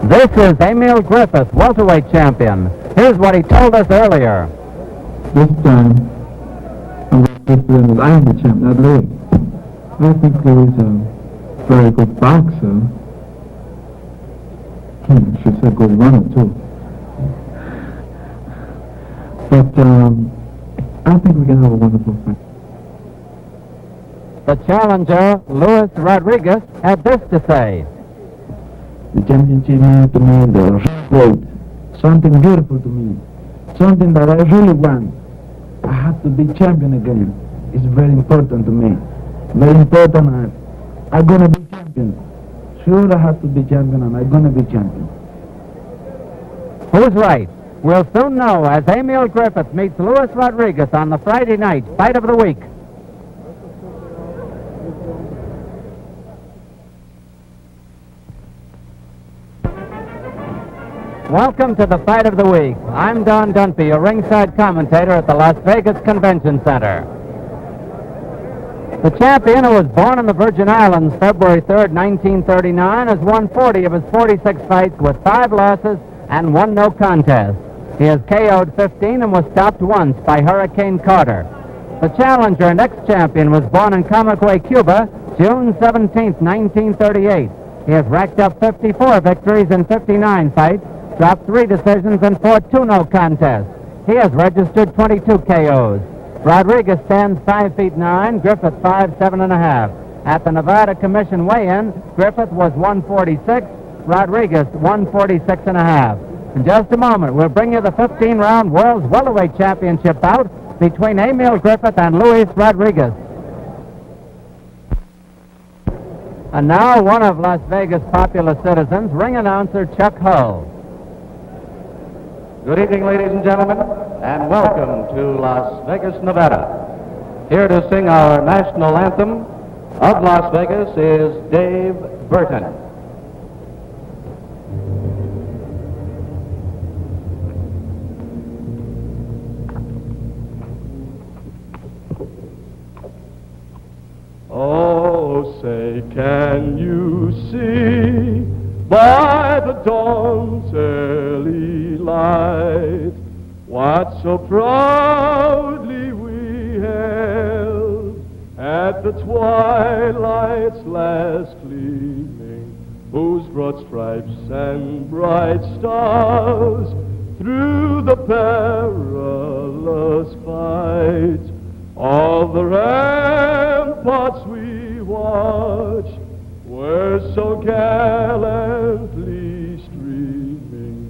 This is Emile Griffith, welterweight champion. Here's what he told us earlier. This time, I am the champ, not Louis. I think Louis is a very good boxer. She's a good runner, too. But I think we can have a wonderful fight. The challenger, Luis Rodriguez, had this to say. The championship means to me the road. Something beautiful to me. Something that I really want. I have to be champion again. It's very important to me. Very important. I'm going to be champion. Sure, I have to be champion, and I'm going to be champion. Who's right? We'll soon know as Emile Griffith meets Luis Rodriguez on the Friday night fight of the week. Welcome to the fight of the week. I'm Don Dunphy, a ringside commentator at the Las Vegas Convention Center. The champion, who was born in the Virgin Islands February 3rd, 1939, has won 40 of his 46 fights with 5 losses and 1 no contest. He has KO'd 15 and was stopped once by Hurricane Carter. The challenger and ex-champion was born in Camagüey, Cuba, June 17th, 1938. He has racked up 54 victories in 59 fights, dropped 3 decisions, and fought 2 no contests. He has registered 22 KOs. Rodriguez stands 5 feet 9, Griffith 5'7.5". At the Nevada Commission weigh-in, Griffith was 146, Rodriguez 146.5. In just a moment, we'll bring you the 15-round World's Welterweight Championship bout between Emile Griffith and Luis Rodriguez. And now, one of Las Vegas' popular citizens, ring announcer Chuck Hull. Good evening, ladies and gentlemen, and welcome to Las Vegas, Nevada. Here to sing our national anthem of Las Vegas is Dave Burton. Oh, say, can you see by the dawn's early light what so proudly we held at the twilight's last gleaming, whose broad stripes and bright stars through the perilous fight all the ramparts we watched were so gallantly streaming,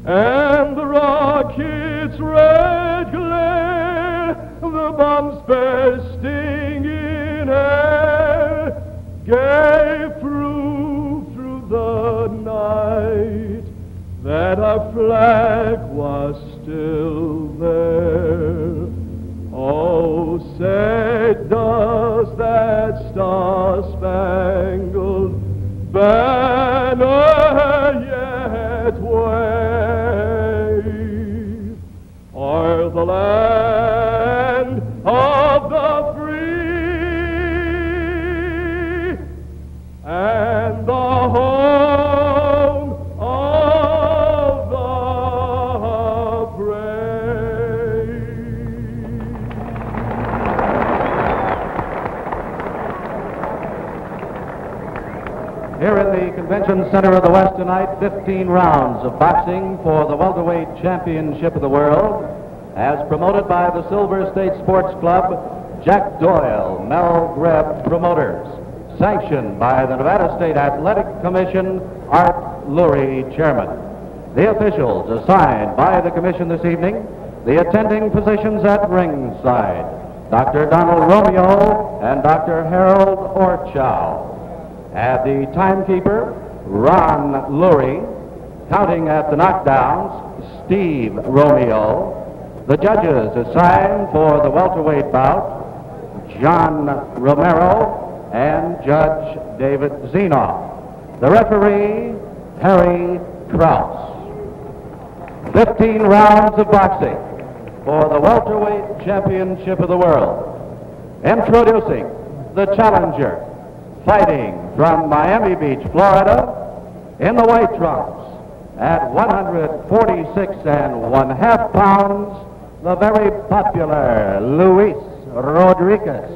and the rocket's red glare, the bombs bursting in air, gave proof through the night that our flag was still there. Oh, say, does that star-spangled banner yet wave o'er the land of the free and the home of the brave? Here in the Convention Center of the West tonight, 15 rounds of boxing for the welterweight championship of the world, as promoted by the Silver State Sports Club, Jack Doyle, Mel Greb Promoters, sanctioned by the Nevada State Athletic Commission, Art Lurie, Chairman. The officials assigned by the Commission this evening, the attending physicians at ringside, Dr. Donald Romeo and Dr. Harold Orchow. At the timekeeper, Ron Lurie. Counting at the knockdowns, Steve Romeo. The judges assigned for the welterweight bout, John Romero and Judge David Zenoff. The referee, Harry Krause. 15 rounds of boxing for the welterweight championship of the world. Introducing the challenger, fighting from Miami Beach, Florida, in the white trunks, At 146 1/2 pounds, the very popular Luis Rodriguez.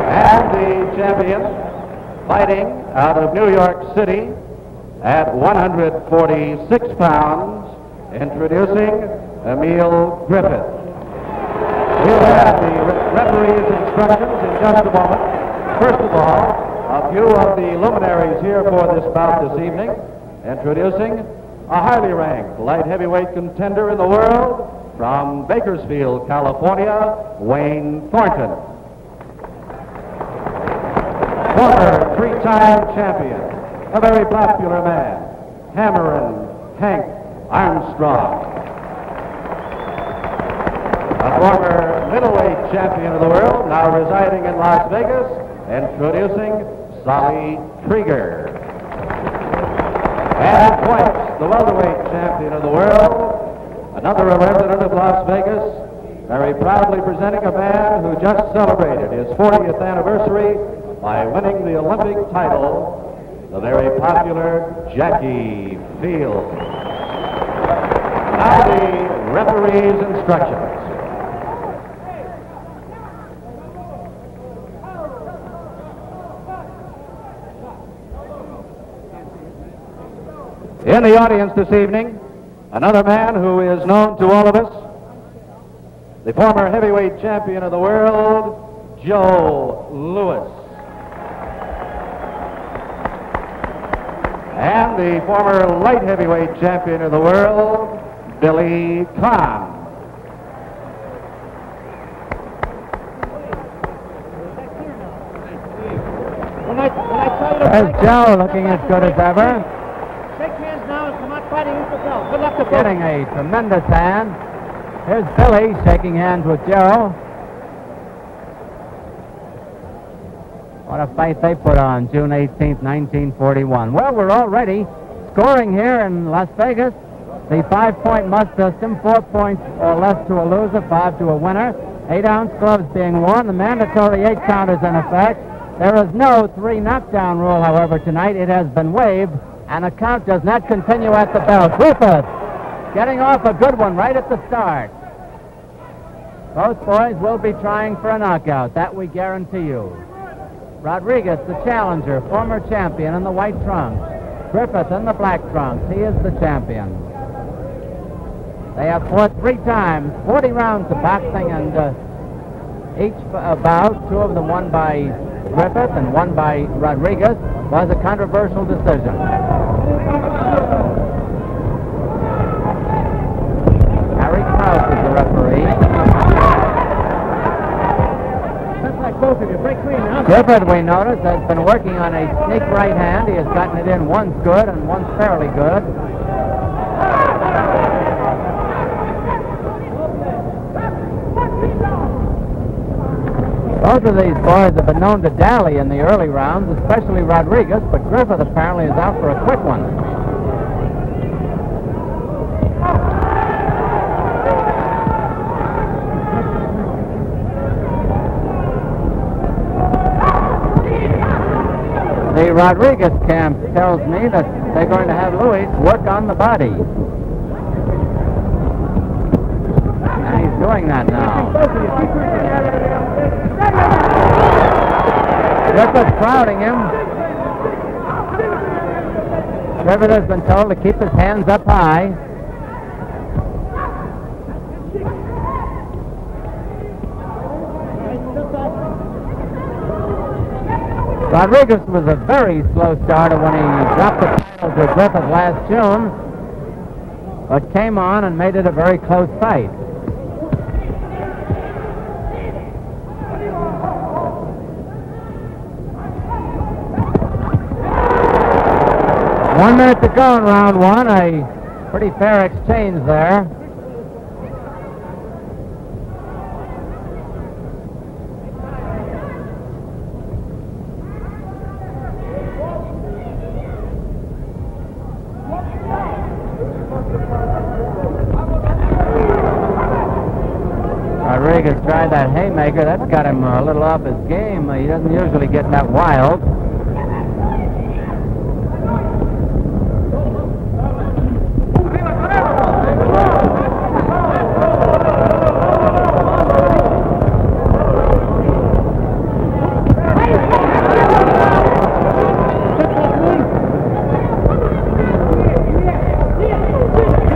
And the champion, fighting out of New York City at 146 pounds, introducing Emile Griffith. We'll have the referee's instructions in just a moment. First of all, a few of the luminaries here for this bout this evening, introducing a highly ranked light heavyweight contender in the world from Bakersfield, California, Wayne Thornton. Former three-time champion, a very popular man, Hammerin' Hank Armstrong. A former middleweight champion of the world, now residing in Las Vegas, introducing Solly Krieger. And twice the welterweight champion of the world, another resident of Las Vegas, very proudly presenting a man who just celebrated his 40th anniversary by winning the Olympic title, the very popular Jackie Field. Now the referee's instructions. In the audience this evening, another man who is known to all of us, the former heavyweight champion of the world, Joe Louis. And the former light heavyweight champion of the world, Billy Conn. There's Joe looking as good as ever. Shake hands now and come out fighting with the belt. Good luck to both. Getting a tremendous hand. Here's Billy shaking hands with Joe. What a fight they put on June 18th, 1941. Well, we're already scoring here in Las Vegas. The 5-point must system, 4 points or less to a loser, 5 to a winner. 8-ounce gloves being worn. The mandatory 8 count is in effect. There is no 3 knockdown rule, however, tonight. It has been waived, and a count does not continue at the belt. Griffith getting off a good one right at the start. Both boys will be trying for a knockout. That we guarantee you. Rodriguez, the challenger, former champion in the white trunks. Griffith in the black trunks. He is the champion. They have fought 3 times, 40 rounds of boxing, and each bout, 2 of them won by Griffith and 1 by Rodriguez, was a controversial decision. Harry Krause is the referee. That's like both of you. Break clean now. Griffith, we notice, has been working on a sneak right hand. He has gotten it in. One's good and one's fairly good. Both of these boys have been known to dally in the early rounds, especially Rodriguez, but Griffith apparently is out for a quick one. The Rodriguez camp tells me that they're going to have Luis work on the body. And he's doing that now. Griffith crowding him. Griffith has been told to keep his hands up high. Rodriguez was a very slow starter when he dropped the title to Griffith last June, but came on and made it a very close fight. One minute to go in round 1. A pretty fair exchange there. Rodriguez tried that haymaker. That's got him a little off his game. He doesn't usually get that wild.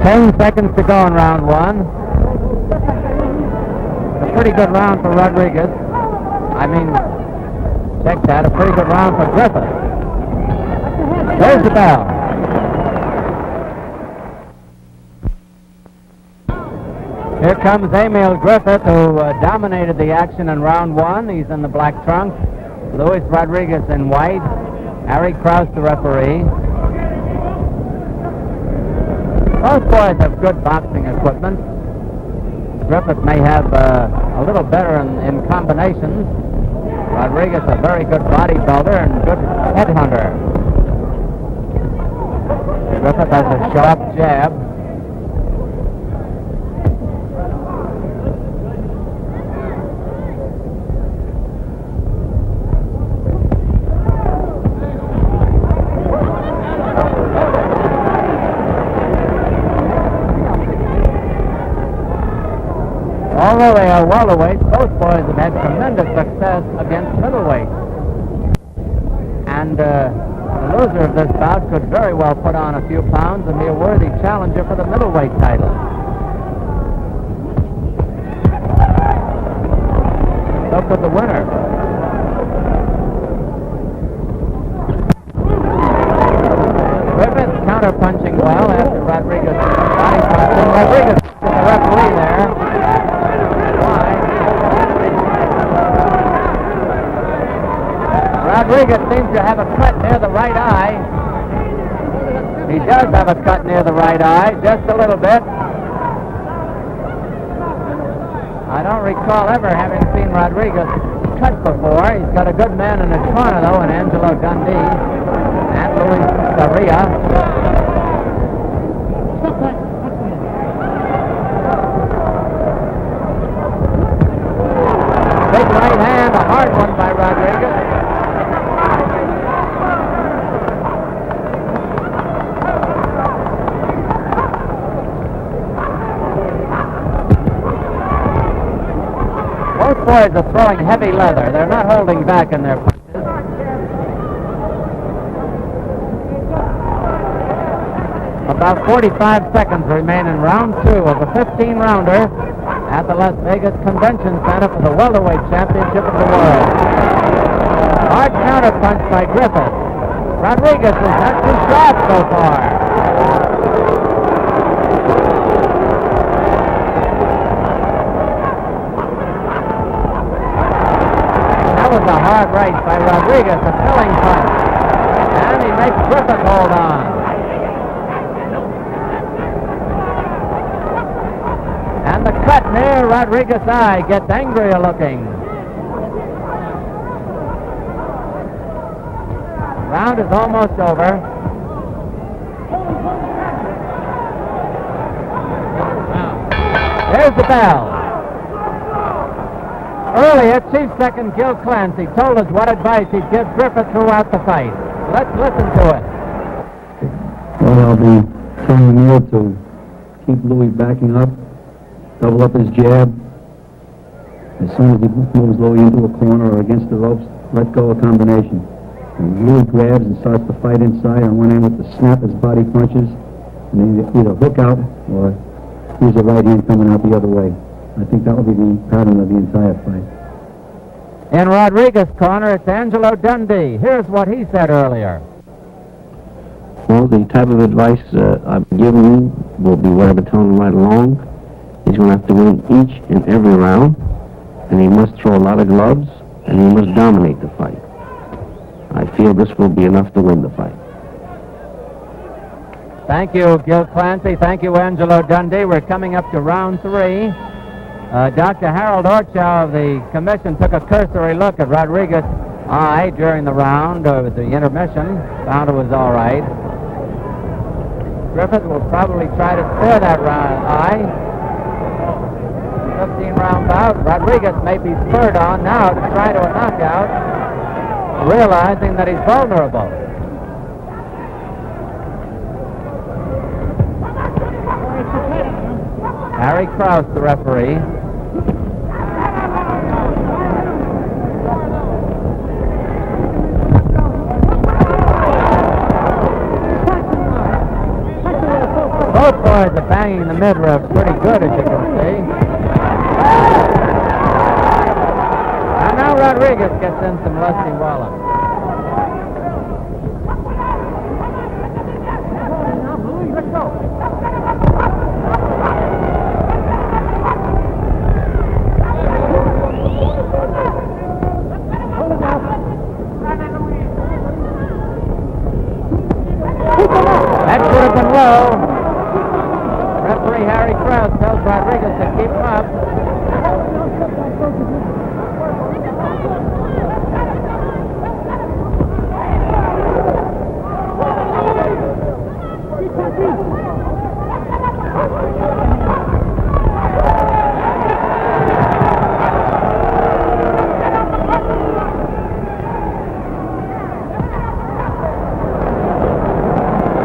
10 seconds to go in round one. A pretty good round for Rodriguez. Check that, a pretty good round for Griffith. There's the bell. Here comes Emile Griffith, who dominated the action in round one. He's in the black trunks. Luis Rodriguez in white. Harry Krause, the referee. Both boys have good boxing equipment. Griffith may have a little better in combinations. Rodriguez, a very good bodybuilder and good headhunter. Griffith has a sharp jab. Although they are welterweights, both boys have had tremendous success against middleweights. And the loser of this bout could very well put on a few pounds and be a worthy challenger for the middleweight title. So could the winner. Griffith counter-punching well after Rodriguez body punching. Rodriguez is the referee there. Rodriguez seems to have a cut near the right eye. He does have a cut near the right eye, just a little bit. I don't recall ever having seen Rodriguez cut before. He's got a good man in his corner, though, in Angelo Dundee and Luis Correa. Big right hand, a hard one by Rodriguez. Both boys are throwing heavy leather. They're not holding back in their punches. About 45 seconds remain in round two of a 15-rounder at the Las Vegas Convention Center for the welterweight championship of the world. Hard counter punch by Griffith. Rodriguez is not too sharp so far. That was a hard right by Rodriguez, a filling punch. And he makes Griffith hold on. And the cut near Rodriguez's eye gets angrier looking. Round is almost over. There's the bell. Earlier, Chief Second Gil Clancy told us what advice he'd give Griffith throughout the fight. Let's listen to it. Well, I'll be telling Emile to keep Louis backing up, double up his jab. As soon as he moves Louis into a corner or against the ropes, let go of combination. And Louis grabs and starts to fight inside on one end with the snap his body punches, and then either hook out or use a right hand coming out the other way. I think that will be the pattern of the entire fight. In Rodriguez's corner, it's Angelo Dundee. Here's what he said earlier. Well, the type of advice I've given you will be what I've been telling him right along. He's going to have to win each and every round, and he must throw a lot of gloves, and he must dominate the fight. I feel this will be enough to win the fight. Thank you, Gil Clancy. Thank you, Angelo Dundee. We're coming up to round three. Dr. Harold Orchow of the commission took a cursory look at Rodriguez's eye during the round of the intermission. Found it was all right. Griffith will probably try to spare that eye. 15-round bout. Rodriguez may be spurred on now to try to a knockout, realizing that he's vulnerable. Harry Krause, the referee. Both boys are banging the midriff pretty good, as you can see. And now Rodriguez gets in some lusty wallop. That should have been low. Referee Harry Krause tells Rodriguez to keep him up.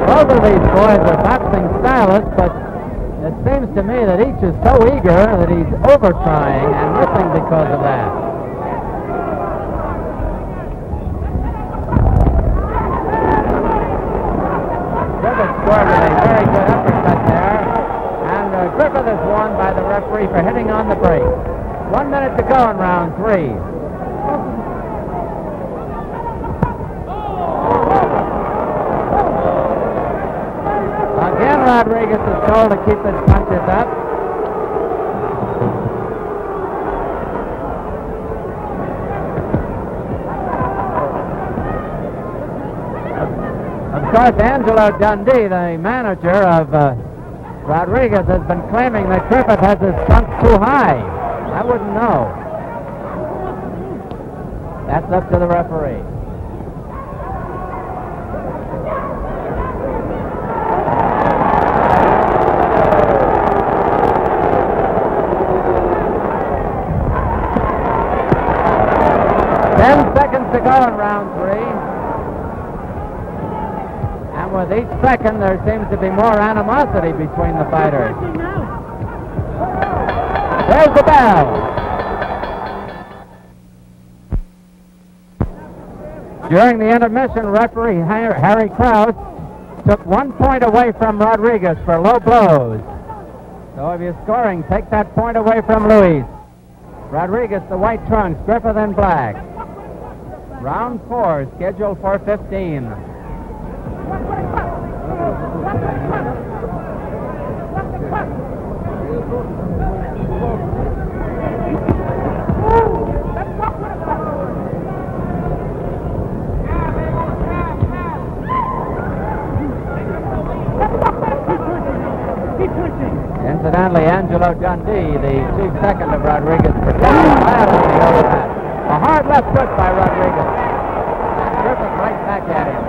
Both of these boys are boxing stylists, but it seems to me that each is so eager that he's over-trying and missing because of that. Griffith scored with a very good uppercut there, and Griffith is won by the referee for hitting on the break. 1 minute to go in round 3. Again, Rodriguez is told to keep his punches up. Of course, Angelo Dundee, the manager of Rodriguez, has been claiming that Griffith has his trunk too high. I wouldn't know. That's up to the referee. To go in round 3. And with each second, there seems to be more animosity between the fighters. There's the bell. During the intermission, referee Harry Krause took 1 point away from Rodriguez for low blows. So if you're scoring, take that point away from Luis. Rodriguez, the white trunks, Griffith in black. Round 4, scheduled for 15. Incidentally, Angelo Dundee, the chief second of Rodriguez, protected violently over that. A hard left hook by Rodriguez. And Griffith right back at him.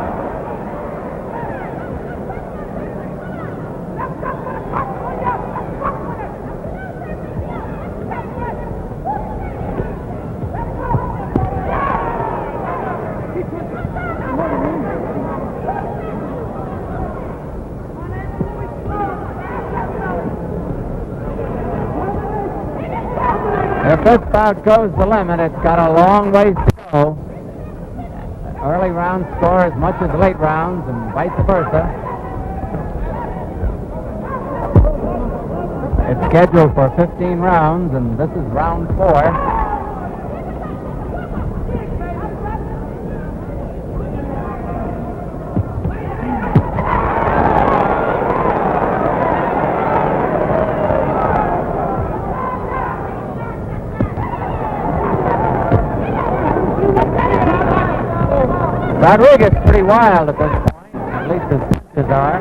If this bout goes the limit, it's got a long ways to go. Early rounds score as much as late rounds and vice versa. It's scheduled for 15 rounds, and this is round 4. Rodriguez pretty wild at this point, at least his punches are.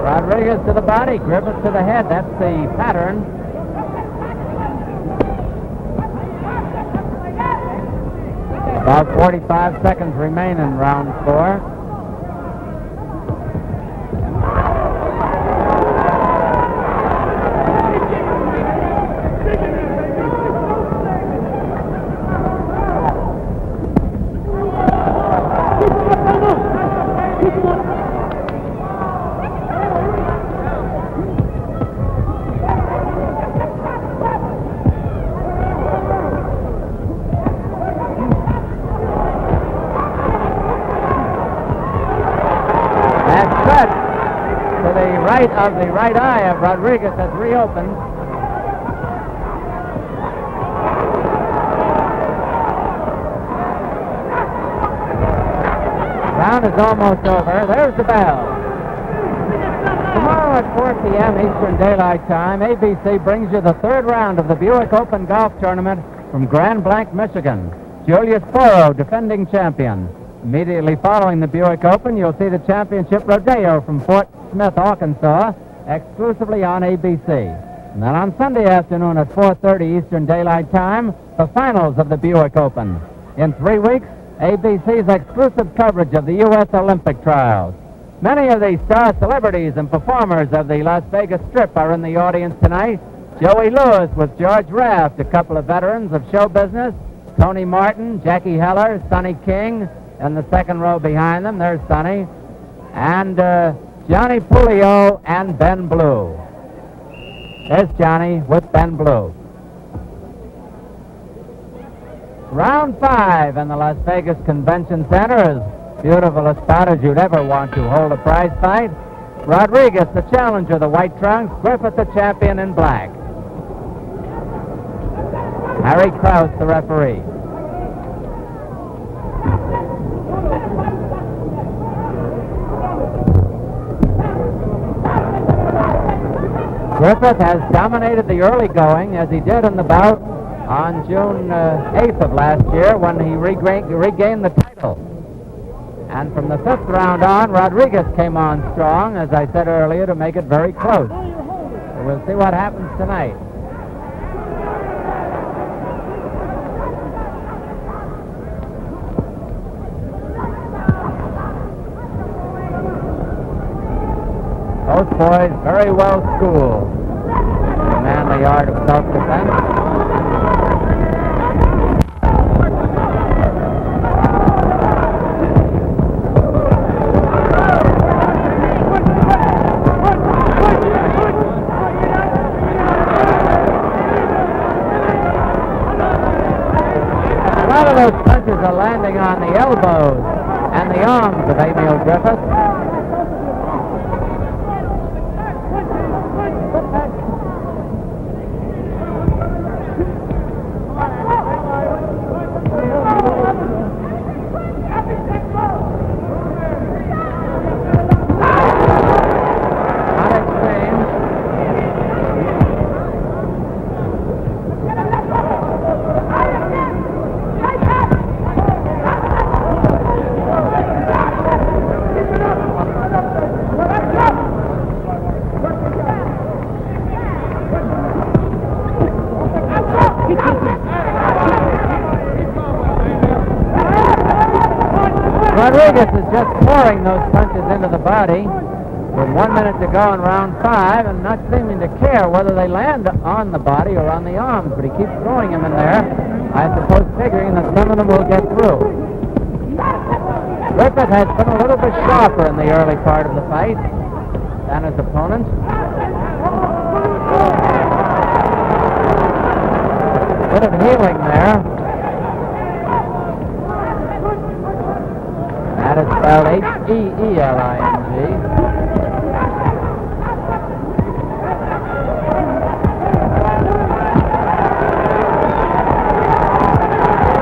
Rodriguez to the body, Griffith to the head, that's the pattern. About 45 seconds remain in round 4. the right eye of Rodriguez has reopened. Round is almost over. There's the bell. Tomorrow at 4 p.m. Eastern Daylight Time, ABC brings you the third round of the Buick Open Golf Tournament from Grand Blanc, Michigan. Julius Porro, defending champion. Immediately following the Buick Open, you'll see the championship rodeo from Fort Smith, Arkansas, exclusively on ABC. And then on Sunday afternoon at 4:30 Eastern Daylight Time, the finals of the Buick Open. In 3 weeks, ABC's exclusive coverage of the U.S. Olympic trials. Many of the star celebrities and performers of the Las Vegas Strip are in the audience tonight. Joey Lewis with George Raft, a couple of veterans of show business. Tony Martin, Jackie Heller, Sonny King, in the second row behind them. There's Sonny. And Johnny Pulio and Ben Blue. There's Johnny with Ben Blue. Round 5 in the Las Vegas Convention Center, as beautiful a spot as you'd ever want to hold a prize fight. Rodriguez, the challenger, the white trunks. Griffith, the champion in black. Harry Krause, the referee. Griffith has dominated the early going, as he did in the bout on June 8th of last year when he regained the title. And from the 5th round on, Rodriguez came on strong, as I said earlier, to make it very close. So we'll see what happens tonight. Both boys very well schooled in the manly art of self-defense. A lot of those punches are landing on the elbows and the arms of Emile Griffith. Rodriguez is just pouring those punches into the body with 1 minute to go in round 5 and not seeming to care whether they land on the body or on the arms, but he keeps throwing them in there, I suppose figuring that some of them will get through. Griffith has been a little bit sharper in the early part of the fight than his opponent. Bit of healing there. That is spelled H-E-E-L-I-N-G.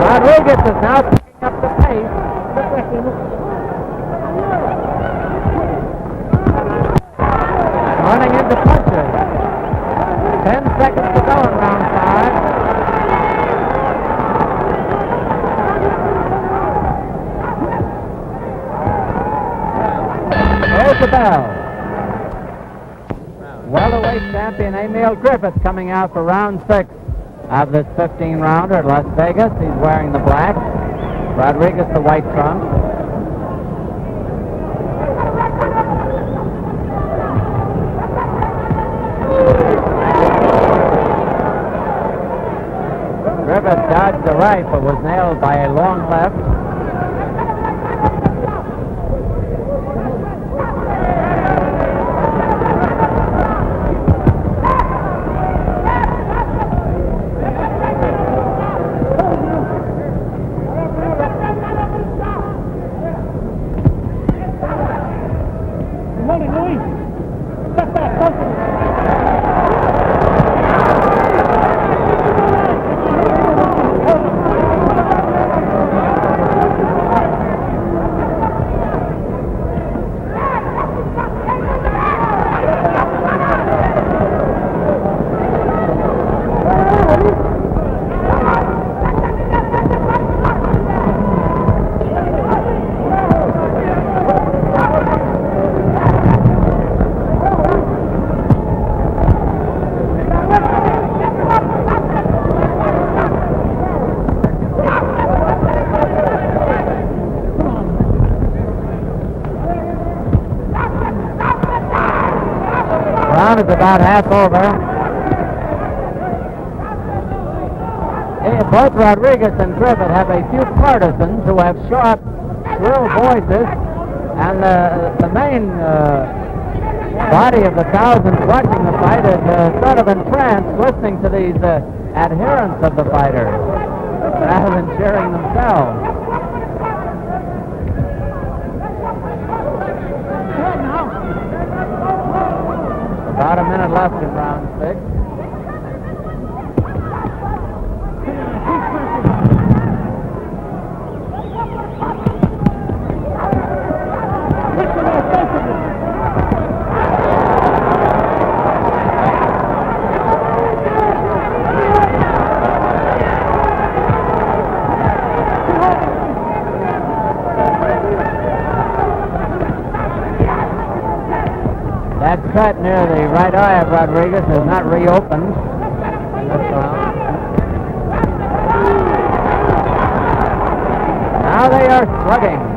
Rodriguez is now picking up the pace. Running into punches. 10 seconds to go in round 5. The bell. Welterweight champion Emile Griffith coming out for round 6 of this 15-rounder at Las Vegas. He's wearing the black. Rodriguez the white trunks. Griffith dodged the right but was nailed by a long left. Step back, close to me. Round is about half over. Both Rodriguez and Griffith have a few partisans who have sharp, shrill voices, and the main body of the thousands watching the fight is sort of entranced listening to these adherents of the fighters rather than cheering themselves. About a minute left in round 6. That cut near the right eye of Rodriguez has not reopened in this round. Now they are slugging.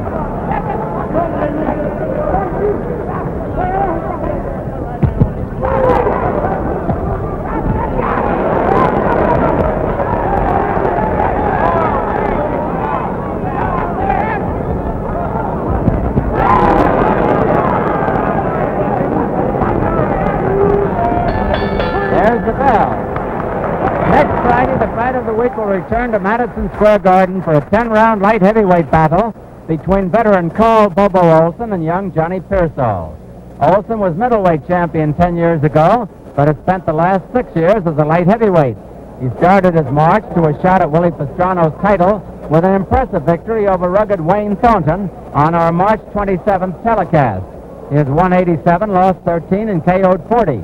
There's the bell. Next Friday, the fight of the week will return to Madison Square Garden for a 10-round light heavyweight battle between veteran Carl Bobo Olson and young Johnny Pearsall. Olson was middleweight champion 10 years ago, but has spent the last 6 years as a light heavyweight. He started his march to a shot at Willie Pastrano's title with an impressive victory over rugged Wayne Thornton on our March 27th telecast. He has won 87, lost 13, and KO'd 40.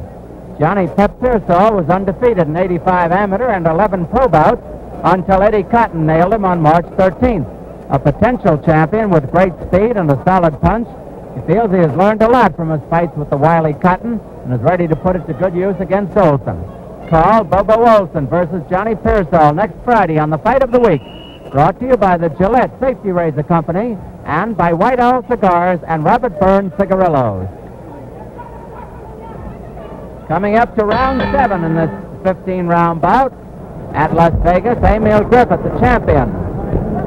Johnny Pep Pearsall was undefeated in 85 amateur and 11 pro bouts until Eddie Cotton nailed him on March 13th. A potential champion with great speed and a solid punch, he feels he has learned a lot from his fights with the wily Cotton and is ready to put it to good use against Olson. Carl Bobo Olson versus Johnny Pearsall next Friday on the Fight of the Week. Brought to you by the Gillette Safety Razor Company and by White Owl Cigars and Robert Burns Cigarillos. Coming up to round 7 in this 15-round bout at Las Vegas, Emile Griffith, the champion.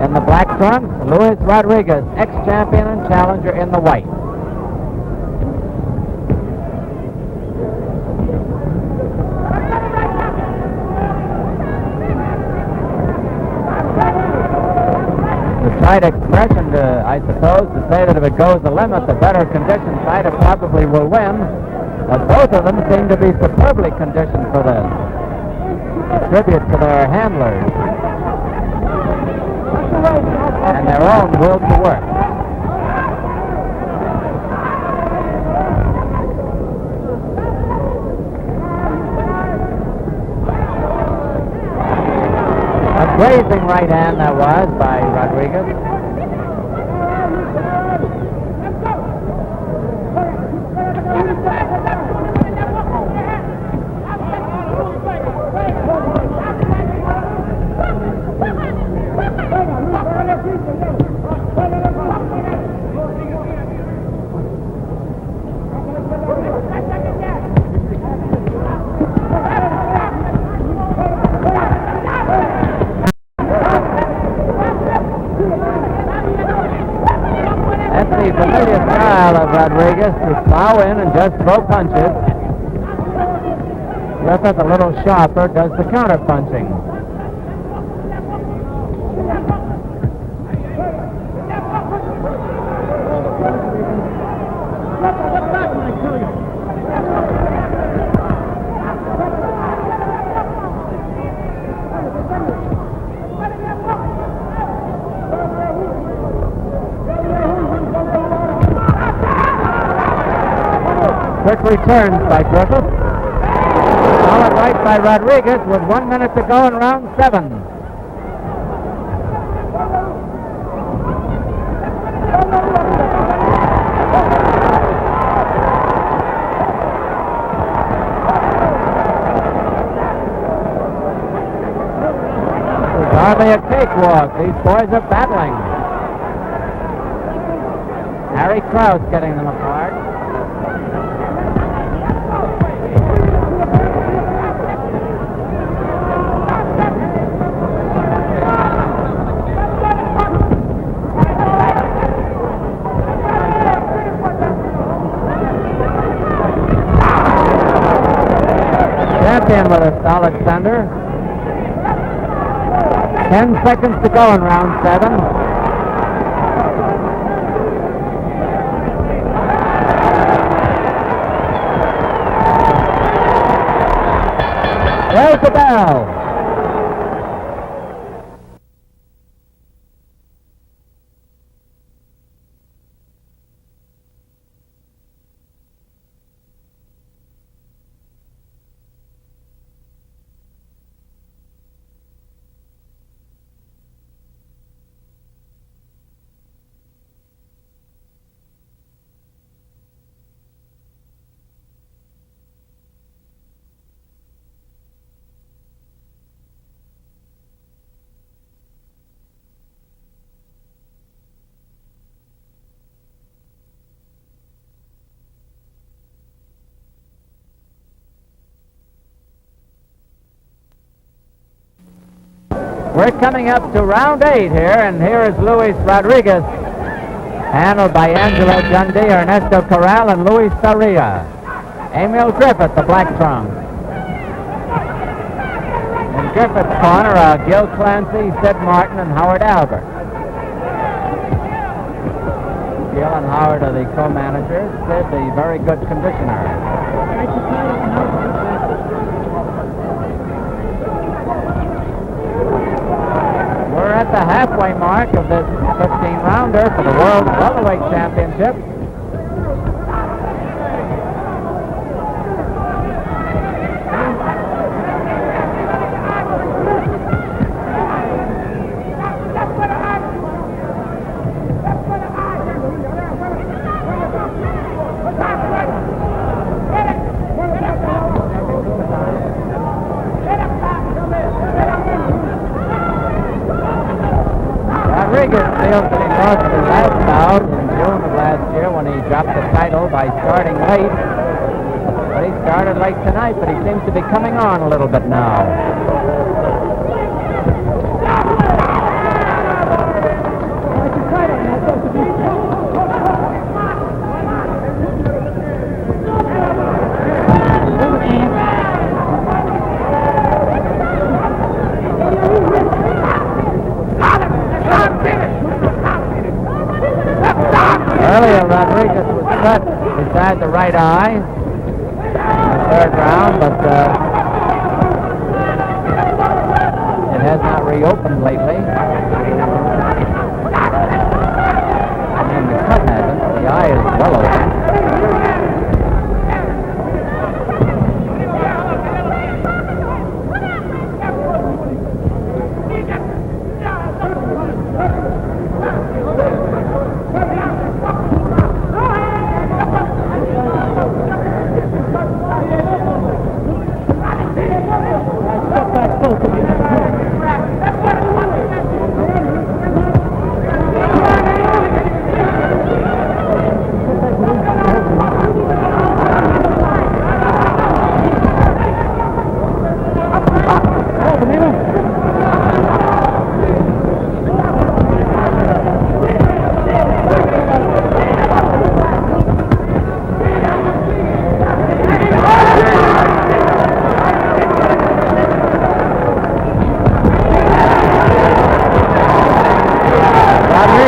In the black trunks, Luis Rodriguez, ex-champion and challenger in the white. The tight expression, I suppose, to say that if it goes the limit, the better conditioned fighter probably will win. But both of them seem to be superbly conditioned for this. A tribute to their handlers and their own will to work. A grazing right hand that was by Rodriguez. That's the familiar style of Rodriguez, to plow in and just throw punches. Griffith, a little sharper, does the counter punching. Quick returns by Griffith. Solid right by Rodriguez with 1 minute to go in round 7. It's hardly a cakewalk. These boys are battling. Harry Krause getting them apart. Champion with a solid sender. 10 seconds to go in round 7. There's the bell. We're coming up to round 8 here, and here is Luis Rodriguez, handled by Angelo Dundee, Ernesto Corral, and Luis Faria. Emile Griffith, the black trunk. In Griffith's corner, Gil Clancy, Sid Martin, and Howard Albert. Gil and Howard are the co-managers. Sid, the very good conditioner. We're at the halfway mark of this 15-rounder for the World Welterweight Championship. Rodriguez feels that he lost the last bout in June of last year when he dropped the title by starting late. But he started late tonight, but he seems to be coming on a little bit now. Earlier, Rodriguez was cut beside the right eye in the 3rd round, but it has not reopened lately. I mean, the cut hasn't. The eye is well open.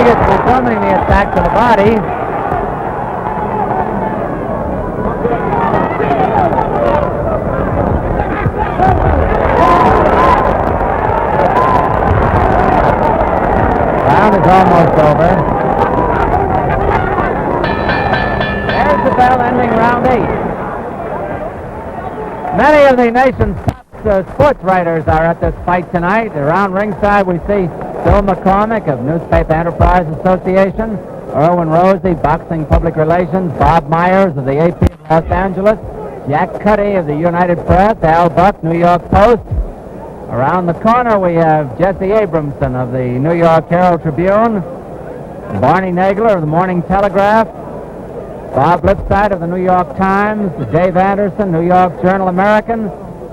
Performing the attack to the body. Round is almost over. There's the bell ending round 8. Many of the nation's top sports writers are at this fight tonight. Around ringside, we see Bill McCormick of Newspaper Enterprise Association, Erwin Rosie, Boxing Public Relations, Bob Myers of the AP of Los Angeles, Jack Cuddy of the United Press, Al Buck, New York Post. Around the corner, we have Jesse Abramson of the New York Herald Tribune, Barney Nagler of the Morning Telegraph, Bob Lipside of the New York Times, Dave Anderson, New York Journal American,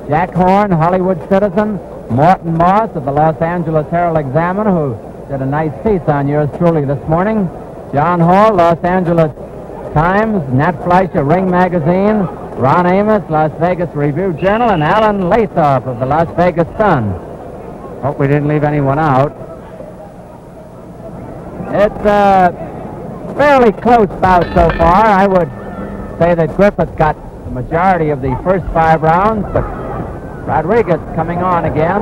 Jack Horn, Hollywood Citizen, Morton Moss of the Los Angeles Herald Examiner, who did a nice piece on yours truly this morning, John Hall, Los Angeles Times, Nat Fleischer, Ring Magazine, Ron Amos, Las Vegas Review-Journal, and Alan Lathoff of the Las Vegas Sun. Hope we didn't leave anyone out. It's a fairly close bout so far. I would say that Griffith got the majority of the first 5 rounds, but Rodriguez coming on again.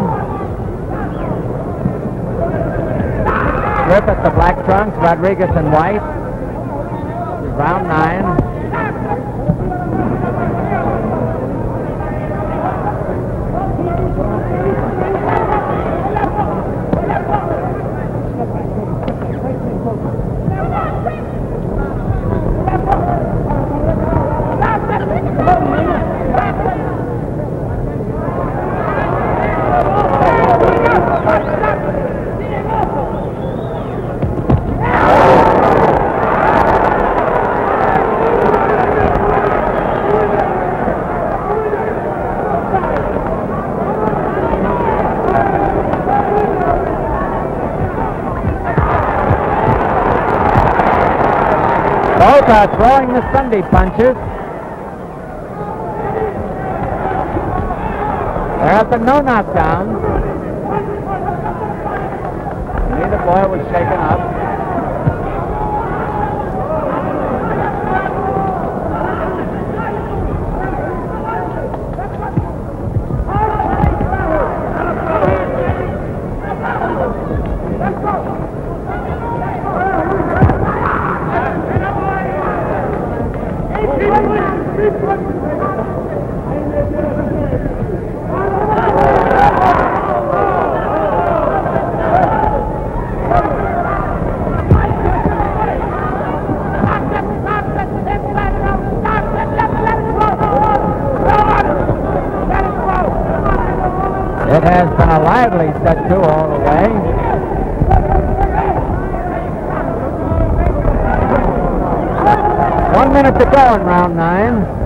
Griffith, the black trunks, Rodriguez in white. Round 9. Both are throwing the Sunday punches. They're up to no knockdowns. Neither boy was shaken up. It has been a lively set two all the way. One minute to go in round 9.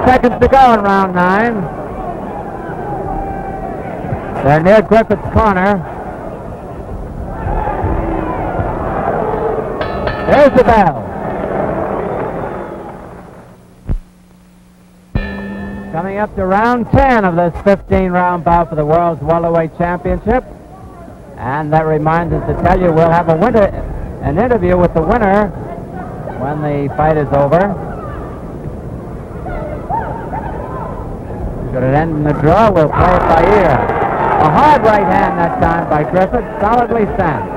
Seconds to go in round 9. They're near Griffith's corner. There's the bell. Coming up to round 10 of this 15-round bout for the World's Welterweight Championship. And that reminds us to tell you we'll have an interview with the winner when the fight is over. Should it end in the draw, we'll play it by ear. A hard right hand that time by Griffith, solidly sent.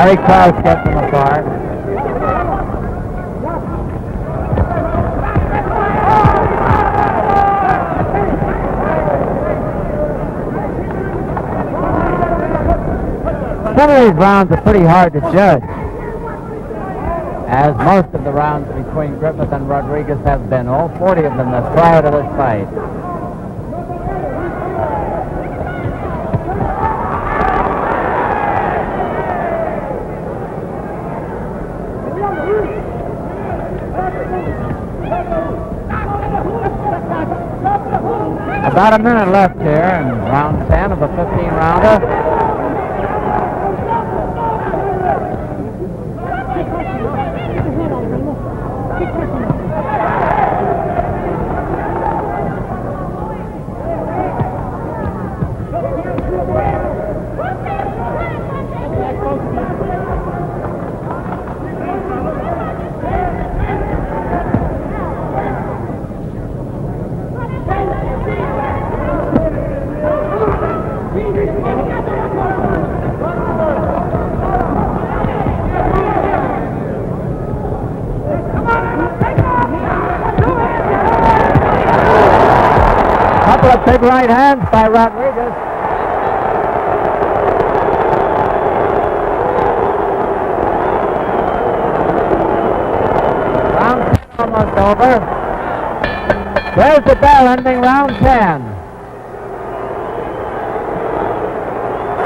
Harry Krause gets them apart. Some of these rounds are pretty hard to judge, as most of the rounds between Griffith and Rodriguez have been, all 40 of them that's prior to this fight. About a minute left here in round 10 of the 15-rounder. Big right hands by Rodriguez. Round 10 almost over. There's the bell ending round 10.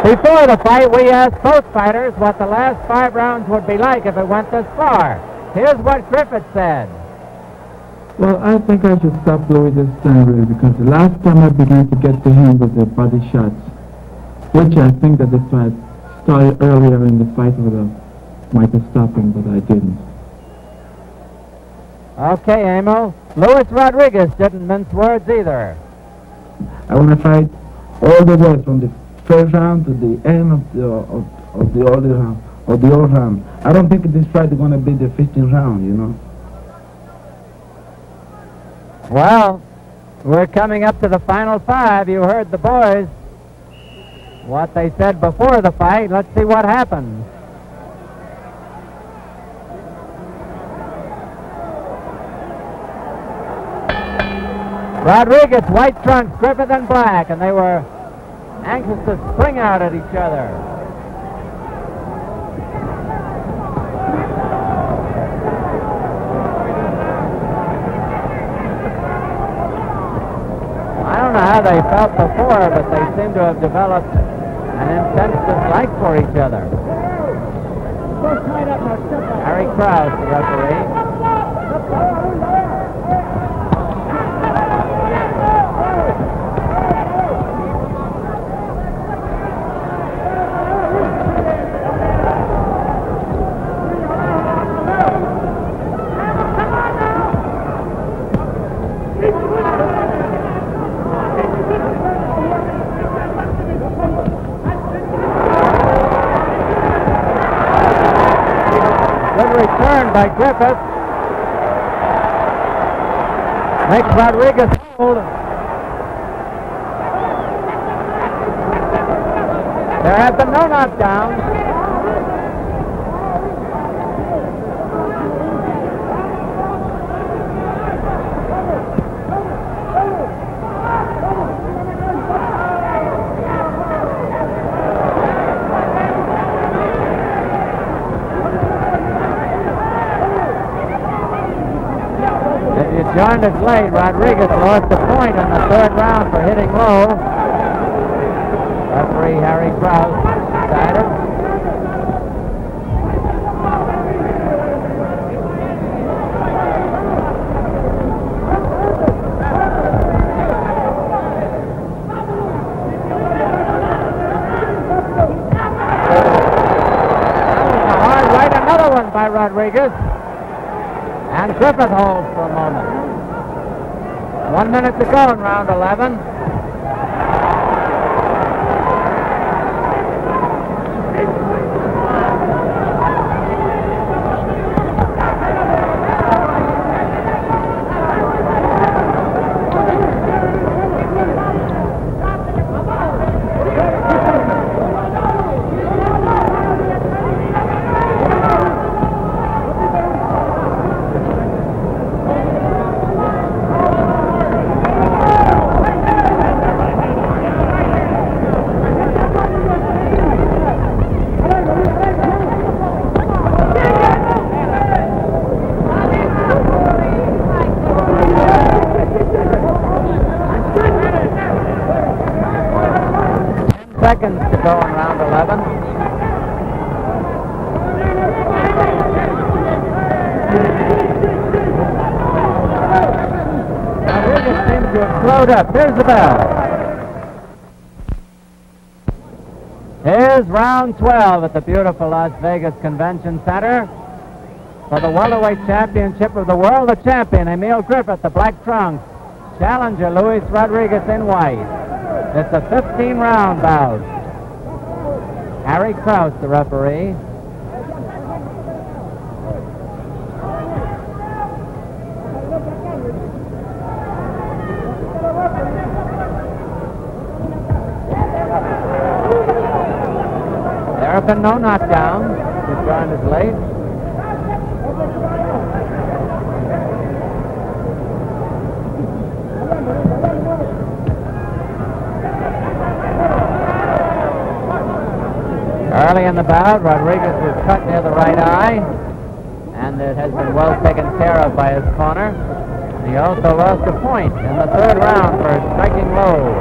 Before the fight, we asked both fighters what the last 5 rounds would be like if it went this far. Here's what Griffith said. Well, I think I should stop Louis this time, really, because the last time I began to get to him with the body shots, which I think that the fight started earlier in the fight with might have stopped him, but I didn't. Okay, Emile. Luis Rodriguez didn't mince words either. I want to fight all the way from the first round to the end of the other round. I don't think this fight is going to be the 15th round, you know. Well, we're coming up to the final 5. You heard the boys, what they said before the fight. Let's see what happens. Rodriguez, white trunks, Griffith in black, and they were anxious to spring out at each other. I don't know how they felt before, but they seem to have developed an intense dislike for each other. Harry Krause, the referee. Return by Griffith. Makes Rodriguez hold. There have been no knockdowns. Joined us late. Rodriguez lost a point in the 3rd round for hitting low. Referee Harry Krause decided. That was a hard right, another one by Rodriguez. And Griffith holds for a moment. 1 minute to go in round 11. seconds to go in round 11. Rodriguez seems to have slowed up. Here's the bell. Here's round 12 at the beautiful Las Vegas Convention Center. For the welterweight championship of the world, the champion, Emile Griffith, the black trunks. Challenger, Luis Rodriguez in white. It's a 15-round bout. Harry Krause, the referee. There have been no knockdowns. This round is late. Early in the bout, Rodriguez was cut near the right eye, and it has been well taken care of by his corner. He also lost a point in the third round for striking low.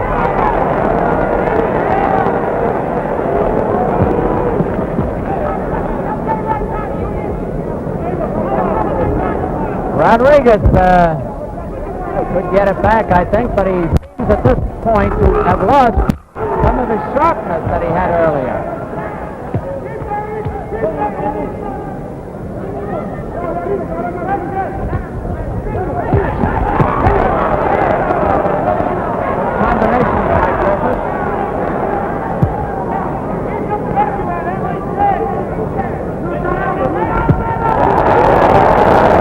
Rodriguez could get it back, I think, but he seems at this point to have lost some of his sharpness that he had earlier. Combination by Griffith.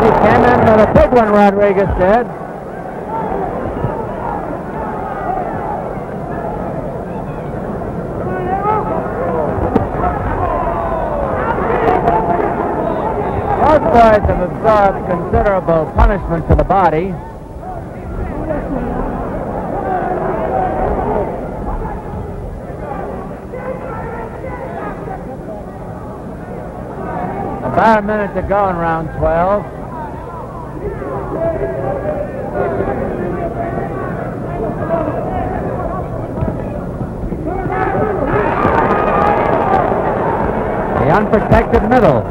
He came in with a big one, Rodriguez did. Both boys have absorbed considerable punishment to the body. About a minute to go in round 12. The unprotected middle.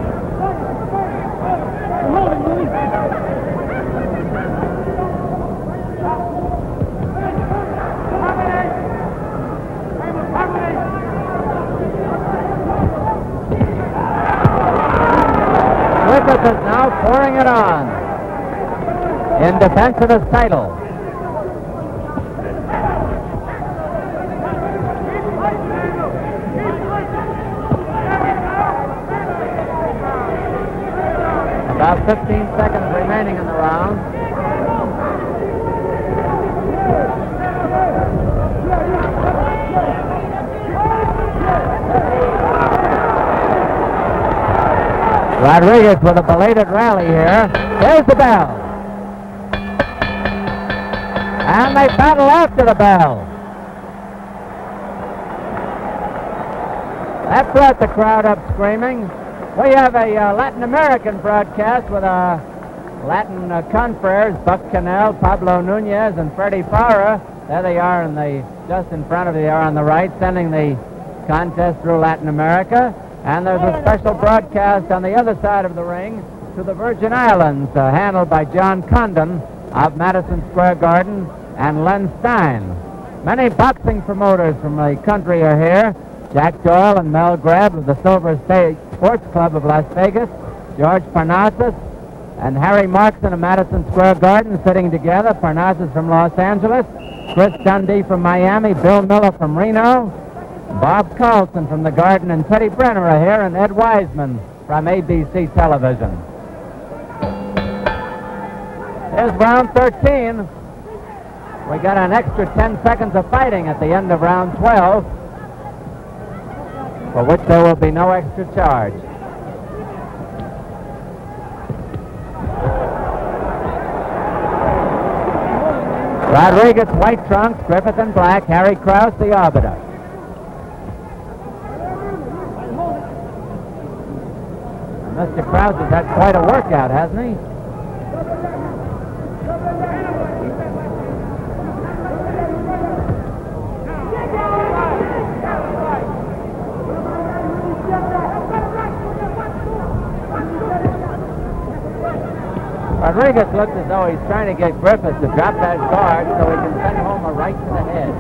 Griffith is now pouring it on in defense of his title. About 15 seconds remaining in the round. Rodriguez with a belated rally here. There's the bell. And they battle after the bell. That brought the crowd up screaming. We have a Latin American broadcast with our Latin confreres, Buck Cannell, Pablo Nunez, and Freddie Parra. There they are, just in front of you on the right, sending the contest through Latin America. And there's a special broadcast on the other side of the ring to the Virgin Islands, handled by John Condon of Madison Square Garden and Len Stein. Many boxing promoters from the country are here. Jack Doyle and Mel Grebb of the Silver State Sports Club of Las Vegas, George Parnassus and Harry Markson of Madison Square Garden sitting together. Parnassus from Los Angeles, Chris Dundee from Miami, Bill Miller from Reno, Bob Carlson from the Garden, and Teddy Brenner are here, and Ed Wiseman from ABC Television. Here's round 13. We got an extra 10 seconds of fighting at the end of round 12, for which there will be no extra charge. Rodriguez, white trunks, Griffith in black, Harry Krause, the arbiter. Mr. Krause has had quite a workout, hasn't he? Rodriguez looks as though he's trying to get Griffith to drop that guard so he can send home a right to the head.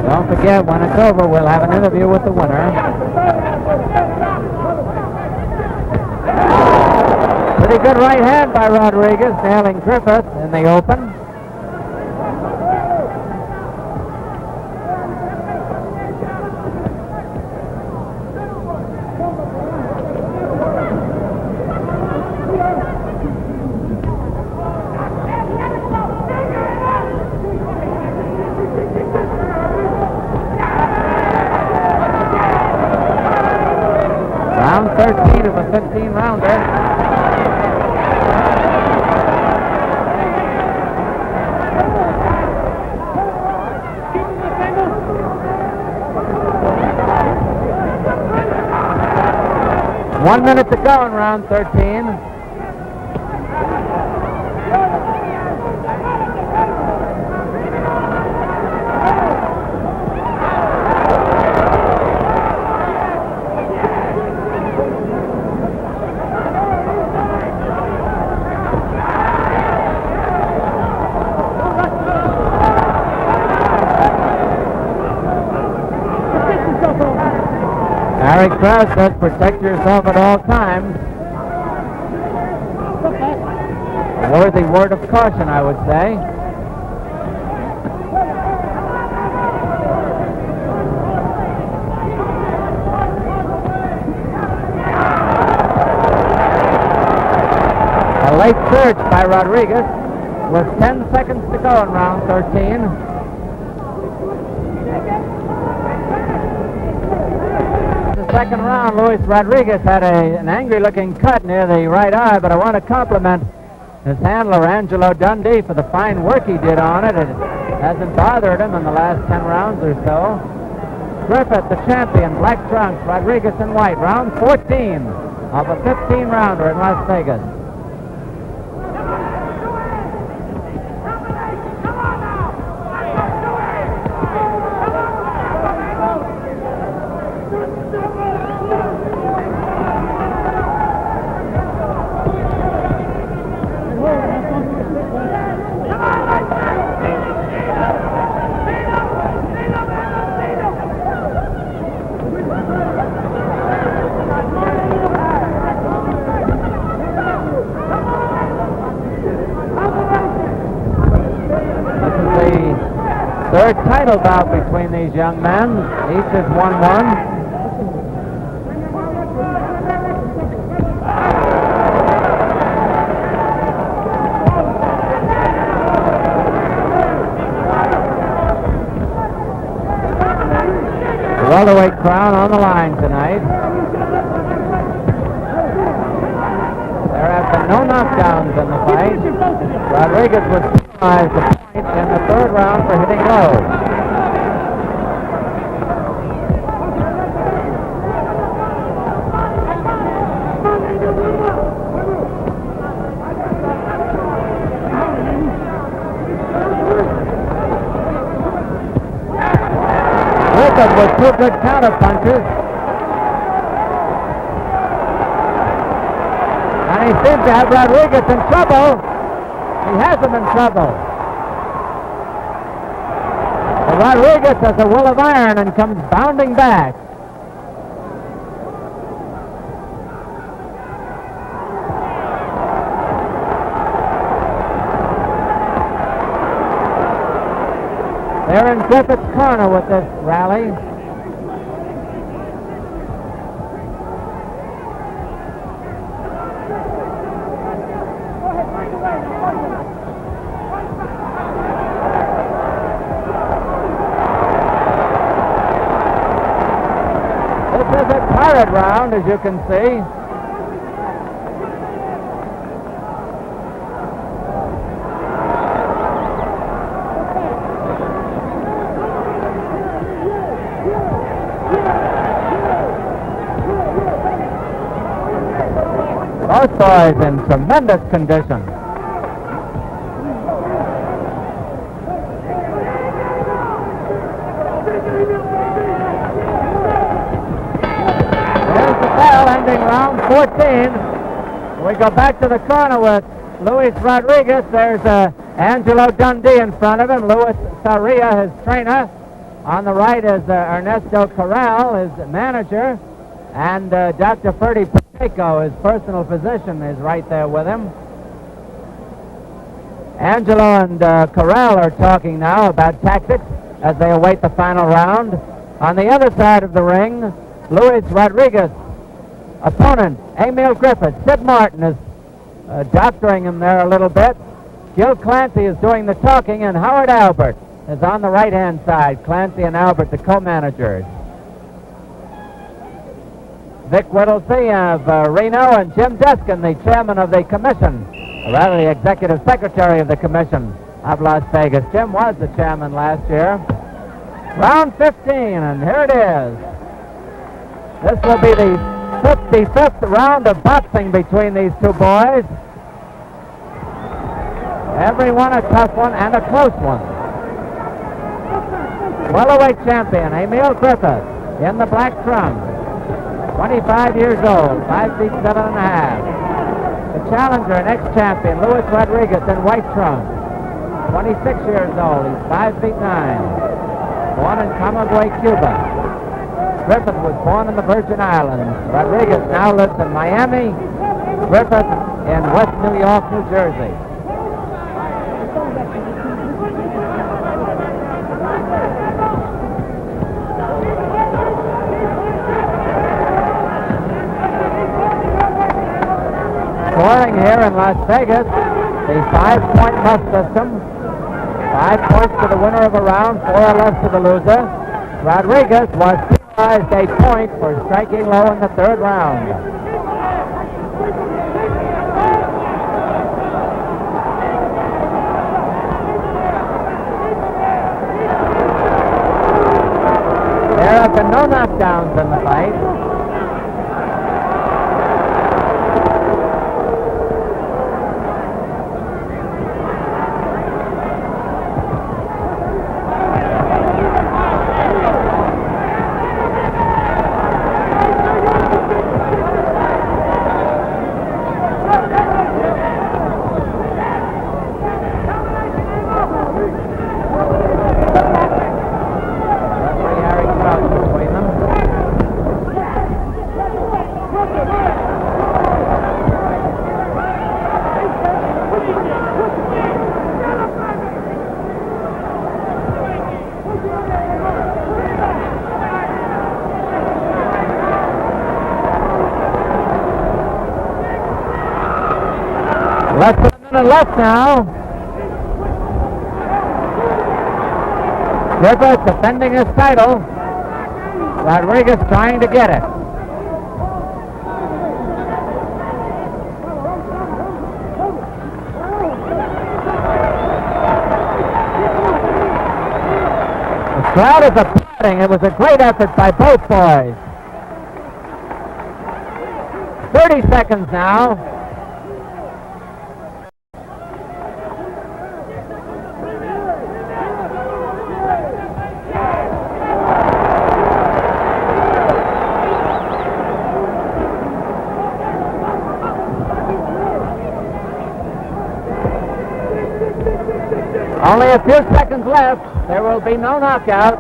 Don't forget, when it's over, we'll have an interview with the winner. Pretty good right hand by Rodriguez, nailing Griffith in the open. Round 13 of a 15-rounder. One minute to go in round 13. Harry Krause says protect yourself at all times. A worthy word of caution, I would say. A late surge by Rodriguez with 10 seconds to go in round 13. Second round, Luis Rodriguez had an angry-looking cut near the right eye, but I want to compliment his handler, Angelo Dundee, for the fine work he did on it. It hasn't bothered him in the last 10 rounds or so. Griffith, the champion, black trunks, Rodriguez in white, round 14 of a 15-rounder in Las Vegas. Third title bout between these young men. Each has won one. The welterweight crown on the line tonight. There have been no knockdowns in the fight. Rodriguez was penalized the point in the third round for hitting low. Griffith with two good counter punches. And he seems to have Rodriguez in trouble. He has him in trouble. But Rodriguez has a will of iron and comes bounding back. They're in Griffith's corner with this rally. This is a torrid round, as you can see. Both boys in tremendous condition. There's the bell ending round 14. We go back to the corner with Luis Rodriguez. There's Angelo Dundee in front of him. Luis Sarria, his trainer. On the right is Ernesto Corral, his manager. And Dr. Ferdy Pacheco, his personal physician, is right there with him. Angelo and Corral are talking now about tactics as they await the final round. On the other side of the ring, Luis Rodriguez, opponent, Emile Griffith. Sid Martin is doctoring him there a little bit. Gil Clancy is doing the talking, and Howard Albert is on the right-hand side. Clancy and Albert, the co-managers. Vic Whittlesey of Reno, and Jim Deskin, the chairman of the commission, or rather the executive secretary of the commission of Las Vegas. Jim was the chairman last year. Round 15, and here it is. This will be the 55th round of boxing between these two boys. Every one a tough one and a close one. Welterweight champion Emile Griffith in the black trunk, 25 years old, 5 feet 7 1/2. The challenger and ex-champion Luis Rodriguez in white trunk, 26 years old, he's 5 feet 9, born in Camagüey, Cuba. Griffith was born in the Virgin Islands. Rodriguez now lives in Miami. Griffith in West New York, New Jersey. Scoring here in Las Vegas, the 5-point must system. 5 points to the winner of a round, 4 or less to the loser. Rodriguez was penalized a point for striking low in the third round. There have been no knockdowns in the fight. Less than a minute left now. Griffith defending his title. Rodriguez trying to get it. The crowd is applauding. It was a great effort by both boys. 30 seconds now. Only a few seconds left. There will be no knockout.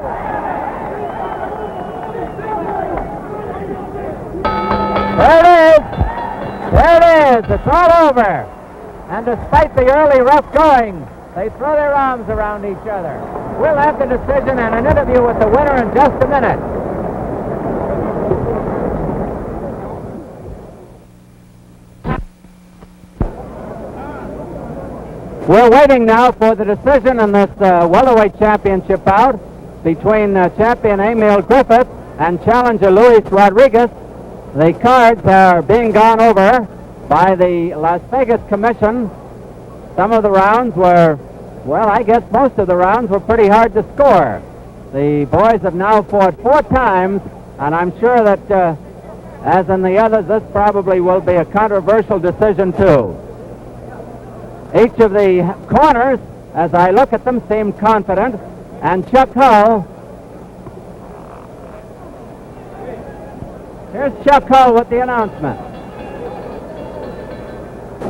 There it is. There it is. It's all over. And despite the early rough going, they throw their arms around each other. We'll have the decision and an interview with the winner in just a minute. We're waiting now for the decision in this welterweight championship bout between champion Emile Griffith and challenger Luis Rodriguez. The cards are being gone over by the Las Vegas Commission. Some of the rounds were, well, I guess most of the rounds were pretty hard to score. The boys have now fought 4 times, and I'm sure that as in the others, this probably will be a controversial decision, too. Each of the corners, as I look at them, seem confident, and Chuck Hull. Here's Chuck Hull with the announcement.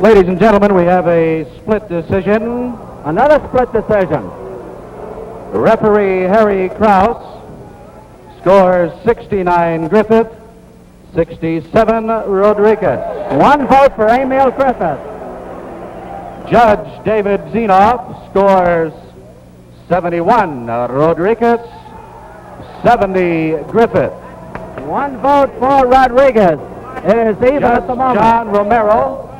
Ladies and gentlemen, we have a split decision. Another split decision. Referee Harry Krause scores 69 Griffith, 67 Rodriguez. One vote for Emile Griffith. Judge David Zenoff scores 71 Rodriguez, 70 Griffith. One vote for Rodriguez. It is even at the moment. John Romero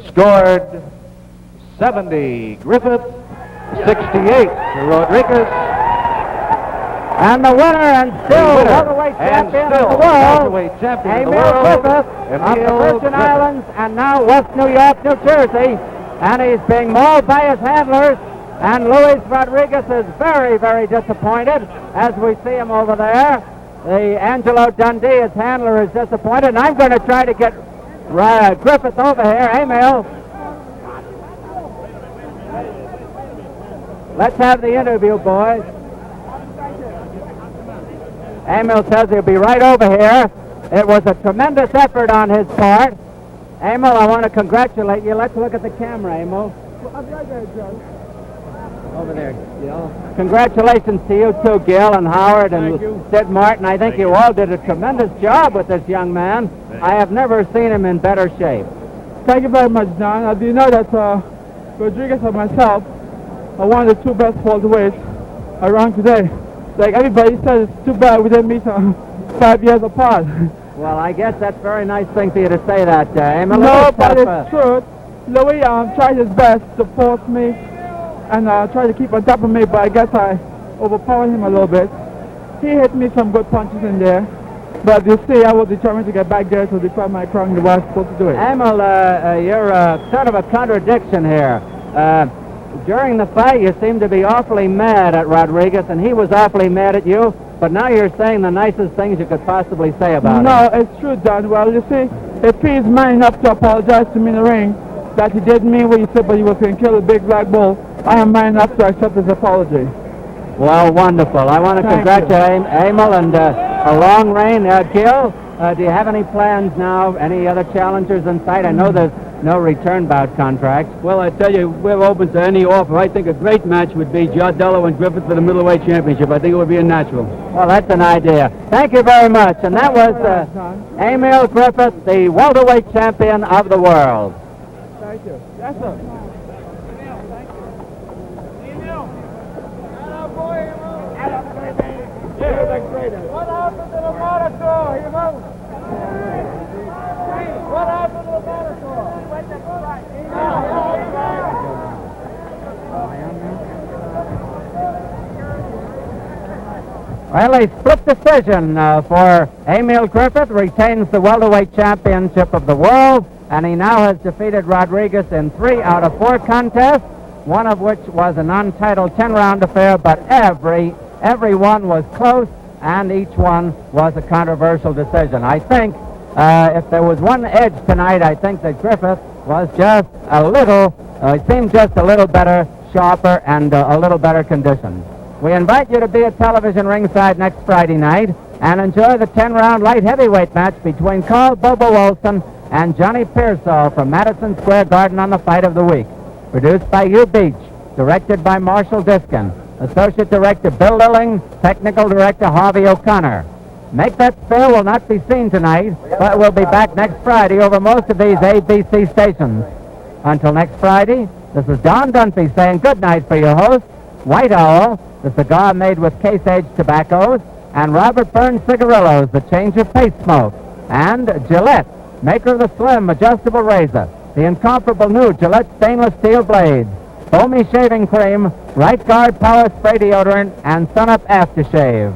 scored 70 Griffith, 68 Rodriguez. And the winner and still welterweight champion of the world, Emile Griffith of the Virgin Islands and now West New York, New Jersey. And he's being mauled by his handlers. And Luis Rodriguez is very, very disappointed as we see him over there. The Angelo Dundee, his handler, is disappointed. And I'm going to try to get Griffith over here. Emile. Let's have the interview, boys. Emile says he'll be right over here. It was a tremendous effort on his part. Emile, I want to congratulate you. Let's look at the camera, Emile. I'll be right there, Judge. Over there, Gil. Congratulations to you too, Gil and Howard and Sid Martin. I think you all did a tremendous job with this young man. I have never seen him in better shape. Thank you very much, John. I do know that Rodriguez and myself are one of the two best welterweights around today. Like everybody said, it's too bad we didn't meet 5 years apart. Well, I guess that's a very nice thing for you to say that, Emile. No, but it's true. Louis tried his best to force me and tried to keep on top of me, but I guess I overpowered him a little bit. He hit me some good punches in there, but you see, I was determined to get back there to defend my crown the way I was supposed to do it. Emile, you're sort of a contradiction here. During the fight, you seemed to be awfully mad at Rodriguez, and he was awfully mad at you, but now you're saying the nicest things you could possibly say about him. No, it's true, John. Well, you see, if he's man enough to apologize to me in the ring, that he didn't mean what he said, but he was going to kill the big black bull, I am man enough to accept his apology. Well, wonderful. I want to congratulate Emile and a long reign. Gil, do you have any plans now? Any other challengers in sight? I know there's no return bout contract. Well, I tell you, we're open to any offer. I think a great match would be Giardello and Griffith for the middleweight championship. I think it would be a natural. Well, that's an idea. Thank you very much. And that was Emile Griffith, the welterweight champion of the world. Thank you. Yes, sir. What happened to the monitor, What happened to the monitor? Well, a split decision for Emile Griffith, retains the welterweight championship of the world, and he now has defeated Rodriguez in 3 out of 4 contests, one of which was an untitled 10-round affair, but every one was close, and each one was a controversial decision. I think if there was one edge tonight, I think that Griffith was just a little, seemed just a little better, sharper, and a little better conditioned. We invite you to be at television ringside next Friday night and enjoy the 10-round light heavyweight match between Carl Bobo Olson and Johnny Pearsall from Madison Square Garden on the Fight of the Week. Produced by Hugh Beach, directed by Marshall Diskin, Associate Director Bill Lilling, Technical Director Harvey O'Connor. Make That Spill will not be seen tonight, but will be back next Friday over most of these ABC stations. Until next Friday, this is Don Dunphy saying good night for your host, White Owl, the cigar made with case-aged tobaccos, and Robert Burns Cigarillos, the change of pace smoke, and Gillette, maker of the slim adjustable razor, the incomparable new Gillette stainless steel blades, foamy shaving cream, Right Guard power spray deodorant, and Sun Up aftershave.